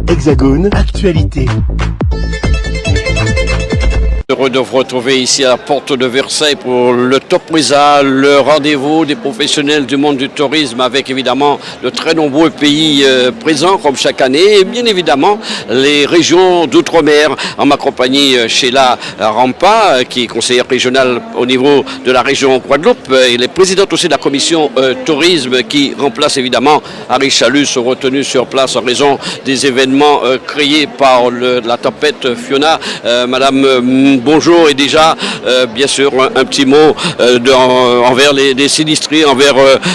Hexagone, actualité. Heureux de vous retrouver ici à la porte de Versailles pour le Top Risa, le rendez-vous des professionnels du monde du tourisme avec évidemment de très nombreux pays présents comme chaque année et bien évidemment les régions d'outre-mer. En ma compagnie, Sheila Rampa, qui est conseillère régionale au niveau de la région Guadeloupe. Elle est présidente aussi de la commission tourisme qui remplace évidemment Harry Chalus, retenu sur place en raison des événements créés par la tempête Fiona. Madame, bonjour et déjà, bien sûr, un petit mot envers les sinistrés, envers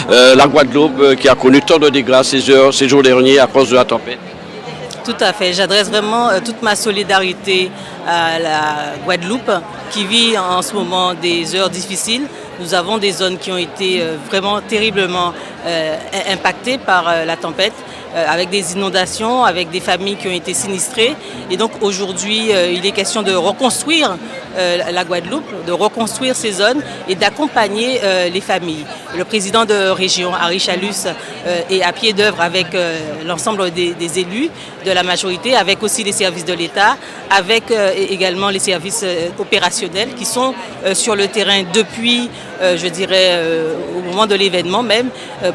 la Guadeloupe qui a connu tant de dégâts ces jours derniers à cause de la tempête. Tout à fait. J'adresse vraiment toute ma solidarité à la Guadeloupe qui vit en ce moment des heures difficiles. Nous avons des zones qui ont été vraiment terriblement impactées par la tempête, avec des inondations, avec des familles qui ont été sinistrées. Et donc aujourd'hui, il est question de reconstruire la Guadeloupe, de reconstruire ces zones et d'accompagner les familles. Le président de région, Harry Chalus, est à pied d'œuvre avec l'ensemble des élus de la majorité, avec aussi les services de l'État, avec également les services opérationnels qui sont sur le terrain depuis, je dirais, au moment de l'événement même,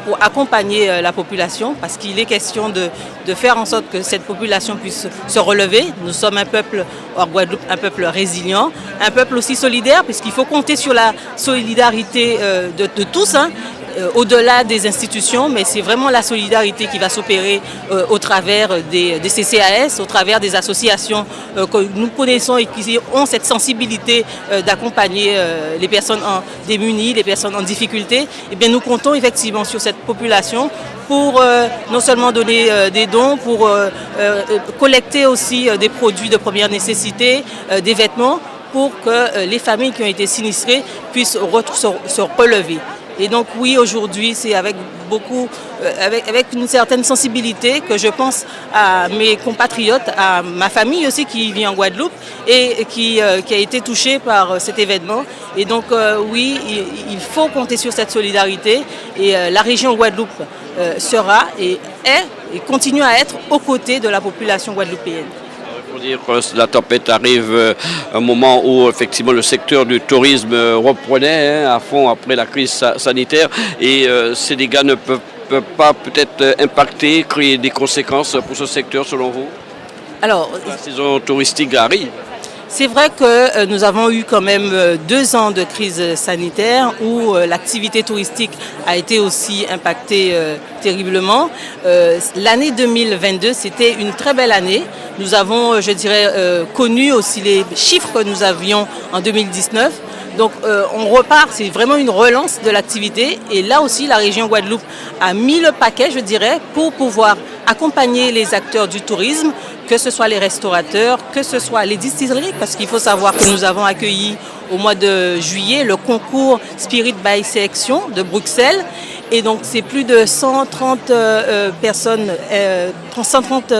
pour accompagner la population, parce qu'il est question de faire en sorte que cette population puisse se relever. Nous sommes un peuple, en Guadeloupe, un peuple résilient, un peuple aussi solidaire, puisqu'il faut compter sur la solidarité de tous, au-delà des institutions, mais c'est vraiment la solidarité qui va s'opérer au travers des CCAS, au travers des associations que nous connaissons et qui ont cette sensibilité d'accompagner les personnes démunies, les personnes en difficulté. Eh bien, nous comptons effectivement sur cette population pour non seulement donner des dons, pour collecter aussi des produits de première nécessité, des vêtements, pour que les familles qui ont été sinistrées puissent se relever. Et donc oui, aujourd'hui, c'est avec une certaine sensibilité que je pense à mes compatriotes, à ma famille aussi qui vit en Guadeloupe et qui a été touchée par cet événement. Et donc oui, il faut compter sur cette solidarité et la région Guadeloupe sera et continue à être aux côtés de la population guadeloupéenne. Pour dire que la tempête arrive à un moment où effectivement le secteur du tourisme reprenait à fond après la crise sanitaire et ces dégâts ne peuvent pas peut-être impacter, créer des conséquences pour ce secteur selon vous? Alors, la saison touristique arrive. C'est vrai que nous avons eu quand même 2 ans de crise sanitaire où l'activité touristique a été aussi impactée terriblement. L'année 2022, c'était une très belle année. Nous avons, je dirais, connu aussi les chiffres que nous avions en 2019. Donc on repart, c'est vraiment une relance de l'activité. Et là aussi, la région Guadeloupe a mis le paquet, je dirais, pour pouvoir accompagner les acteurs du tourisme, que ce soit les restaurateurs, que ce soit les distilleries, parce qu'il faut savoir que nous avons accueilli au mois de juillet le concours Spirit by Selection de Bruxelles. Et donc c'est plus de 130 personnes, 130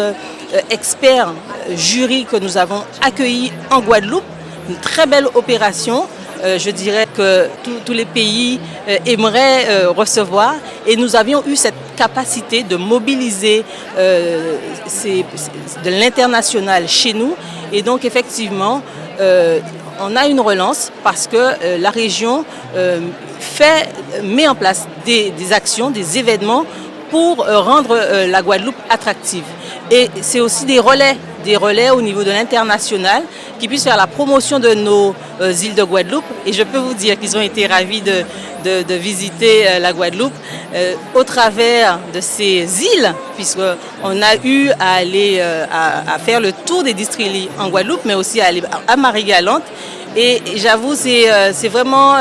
experts, jurys que nous avons accueillis en Guadeloupe. Une très belle opération. Je dirais que tous les pays aimeraient recevoir et nous avions eu cette capacité de mobiliser de l'international chez nous et donc effectivement on a une relance parce que la région met en place des actions, des événements pour rendre la Guadeloupe attractive. Et c'est aussi des relais au niveau de l'international qui puissent faire la promotion de nos îles de Guadeloupe. Et je peux vous dire qu'ils ont été ravis de visiter la Guadeloupe au travers de ces îles, puisqu'on a eu à aller à faire le tour des distilleries en Guadeloupe, mais aussi à aller à Marie-Galante. Et j'avoue, c'est vraiment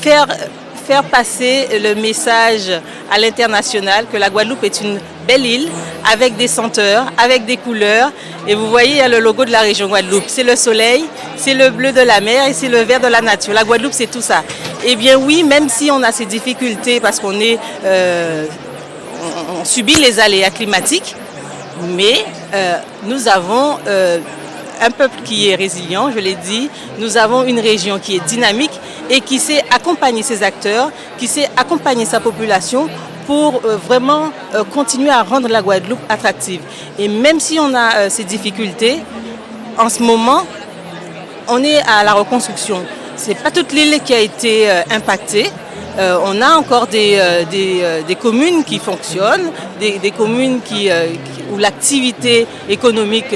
faire passer le message à l'international que la Guadeloupe est une belle île avec des senteurs, avec des couleurs. Et vous voyez, il y a le logo de la région Guadeloupe. C'est le soleil, c'est le bleu de la mer et c'est le vert de la nature. La Guadeloupe, c'est tout ça. Eh bien oui, même si on a ces difficultés parce qu'on subit les aléas climatiques, mais nous avons un peuple qui est résilient, je l'ai dit. Nous avons une région qui est dynamique et qui sait accompagner ses acteurs, qui sait accompagner sa population pour vraiment continuer à rendre la Guadeloupe attractive. Et même si on a ces difficultés, en ce moment, on est à la reconstruction. Ce n'est pas toute l'île qui a été impactée. On a encore des communes qui fonctionnent, des communes où l'activité économique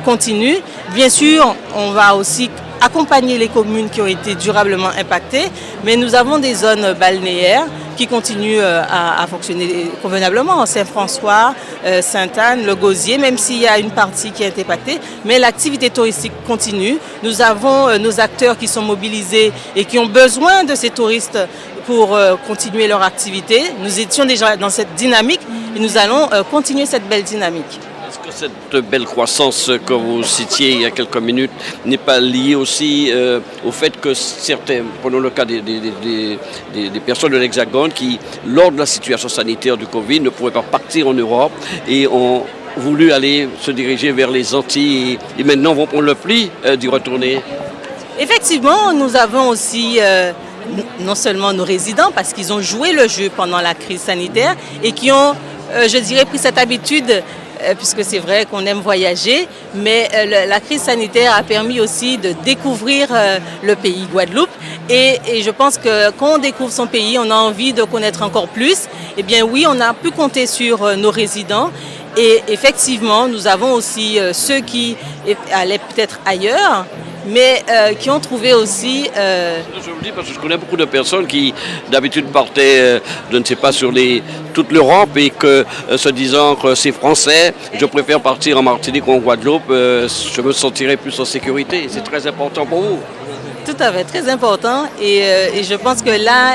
continue. Bien sûr, on va aussi accompagner les communes qui ont été durablement impactées, mais nous avons des zones balnéaires qui continuent à fonctionner convenablement. Saint-François, Sainte-Anne, le Gosier, même s'il y a une partie qui a été impactée, mais l'activité touristique continue. Nous avons nos acteurs qui sont mobilisés et qui ont besoin de ces touristes pour continuer leur activité. Nous étions déjà dans cette dynamique et nous allons continuer cette belle dynamique. Est-ce que cette belle croissance que vous citiez il y a quelques minutes n'est pas liée aussi au fait que certains, prenons le cas des personnes de l'Hexagone qui, lors de la situation sanitaire du Covid, ne pouvaient pas partir en Europe et ont voulu aller se diriger vers les Antilles et maintenant vont prendre le pli d'y retourner? Effectivement, nous avons aussi non seulement nos résidents, parce qu'ils ont joué le jeu pendant la crise sanitaire et qui ont, je dirais, pris cette habitude, puisque c'est vrai qu'on aime voyager, mais la crise sanitaire a permis aussi de découvrir le pays Guadeloupe. Et je pense que quand on découvre son pays, on a envie de connaître encore plus. Eh bien oui, on a pu compter sur nos résidents. Et effectivement, nous avons aussi ceux qui allaient peut-être ailleurs, mais qui ont trouvé aussi... Je vous dis parce que je connais beaucoup de personnes qui d'habitude partaient, je ne sais pas, sur toute l'Europe et que se disant que c'est français, je préfère partir en Martinique ou en Guadeloupe, je me sentirais plus en sécurité. C'est très important pour vous. Tout à fait, très important. Et je pense que là,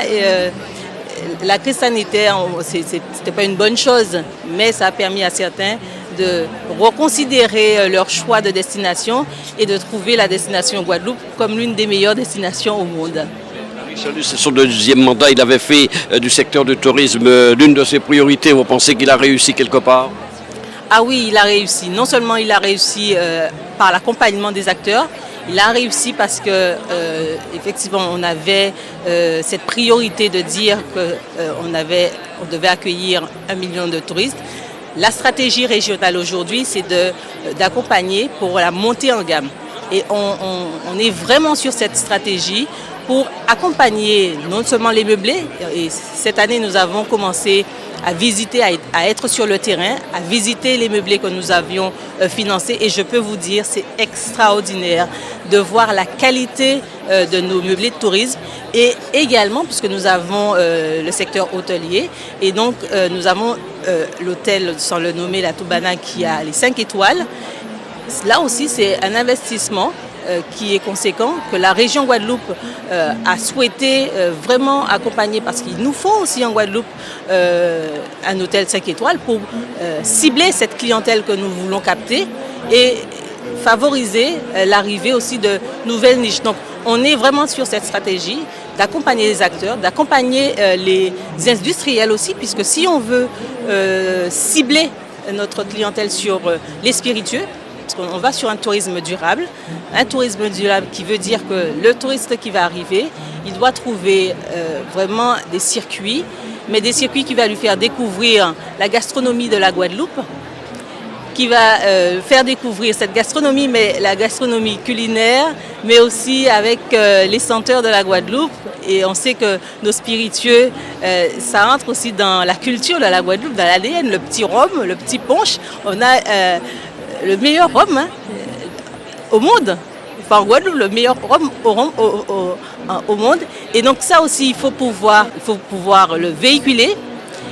la crise sanitaire, c'était pas une bonne chose, mais ça a permis à certains de reconsidérer leur choix de destination et de trouver la destination Guadeloupe comme l'une des meilleures destinations au monde. C'est son deuxième mandat, il avait fait du secteur du tourisme l'une de ses priorités. Vous pensez qu'il a réussi quelque part? Ah oui, il a réussi. Non seulement il a réussi par l'accompagnement des acteurs, il a réussi parce que effectivement on avait cette priorité de dire qu'on devait accueillir 1 million de touristes. La stratégie régionale aujourd'hui, c'est d'accompagner pour la montée en gamme. Et on est vraiment sur cette stratégie pour accompagner non seulement les meublés. Et cette année, nous avons commencé à visiter, à être sur le terrain, à visiter les meublés que nous avions financés. Et je peux vous dire, c'est extraordinaire de voir la qualité de nos meublés de tourisme. Et également, puisque nous avons le secteur hôtelier, et donc nous avons l'hôtel, sans le nommer, la Toubana, qui a les 5 étoiles. Là aussi, c'est un investissement qui est conséquent, que la région Guadeloupe a souhaité vraiment accompagner, parce qu'il nous faut aussi en Guadeloupe un hôtel 5 étoiles pour cibler cette clientèle que nous voulons capter et favoriser l'arrivée aussi de nouvelles niches. Donc on est vraiment sur cette stratégie d'accompagner les acteurs, d'accompagner les industriels aussi, puisque si on veut cibler notre clientèle sur les spiritueux, parce qu'on va sur un tourisme durable qui veut dire que le touriste qui va arriver, il doit trouver vraiment des circuits, mais des circuits qui vont lui faire découvrir la gastronomie de la Guadeloupe, qui va faire découvrir cette gastronomie, mais la gastronomie culinaire, mais aussi avec les senteurs de la Guadeloupe. Et on sait que nos spiritueux, ça entre aussi dans la culture de la Guadeloupe, dans l'ADN, le petit rhum, le petit punch. On a le meilleur rhum au monde, enfin en Guadeloupe, le meilleur rhum au monde. Et donc ça aussi, il faut pouvoir le véhiculer.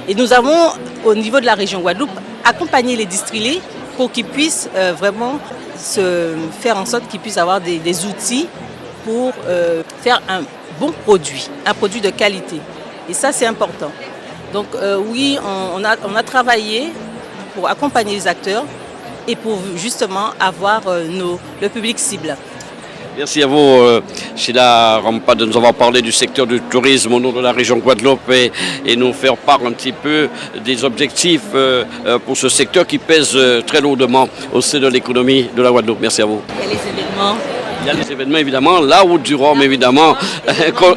Et nous avons, au niveau de la région Guadeloupe, accompagner les distillés pour qu'ils puissent vraiment se faire en sorte qu'ils puissent avoir des outils pour faire un bon produit, un produit de qualité. Et ça, c'est important. Donc oui, on a travaillé pour accompagner les acteurs et pour justement avoir le public cible. Merci à vous, Sheila Rampa, de nous avoir parlé du secteur du tourisme au nom de la région Guadeloupe et nous faire part un petit peu des objectifs pour ce secteur qui pèse très lourdement au sein de l'économie de la Guadeloupe. Merci à vous. Il y a les événements, Il y a les événements évidemment, la route du Rhum évidemment,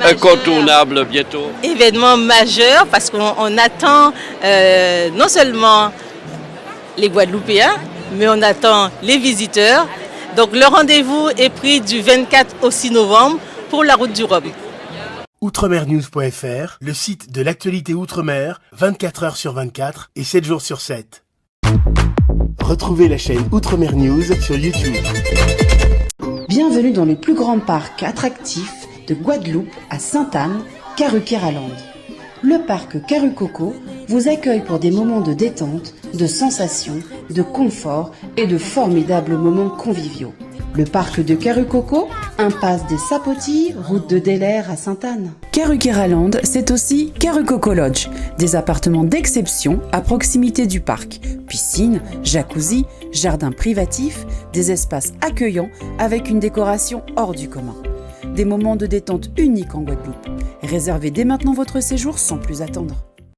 incontournable bientôt. Événement majeur parce qu'on attend non seulement les Guadeloupéens, mais on attend les visiteurs. Donc le rendez-vous est pris du 24 au 6 novembre pour la route du Rhum. Outremernews.fr, le site de l'actualité Outre-mer, 24 heures sur 24 et 7 jours sur 7. Retrouvez la chaîne Outremer News sur YouTube. Bienvenue dans le plus grand parc attractif de Guadeloupe à Sainte-Anne, Karukéraland. Le parc Karucoco vous accueille pour des moments de détente, de sensations, de confort et de formidables moments conviviaux. Le parc de Karucoco, impasse des Sapotilles, route de Delair à Sainte-Anne. Karukéraland, c'est aussi Karucoco Lodge, des appartements d'exception à proximité du parc. Piscine, jacuzzi, jardin privatif, des espaces accueillants avec une décoration hors du commun. Des moments de détente uniques en Guadeloupe. Réservez dès maintenant votre séjour sans plus attendre.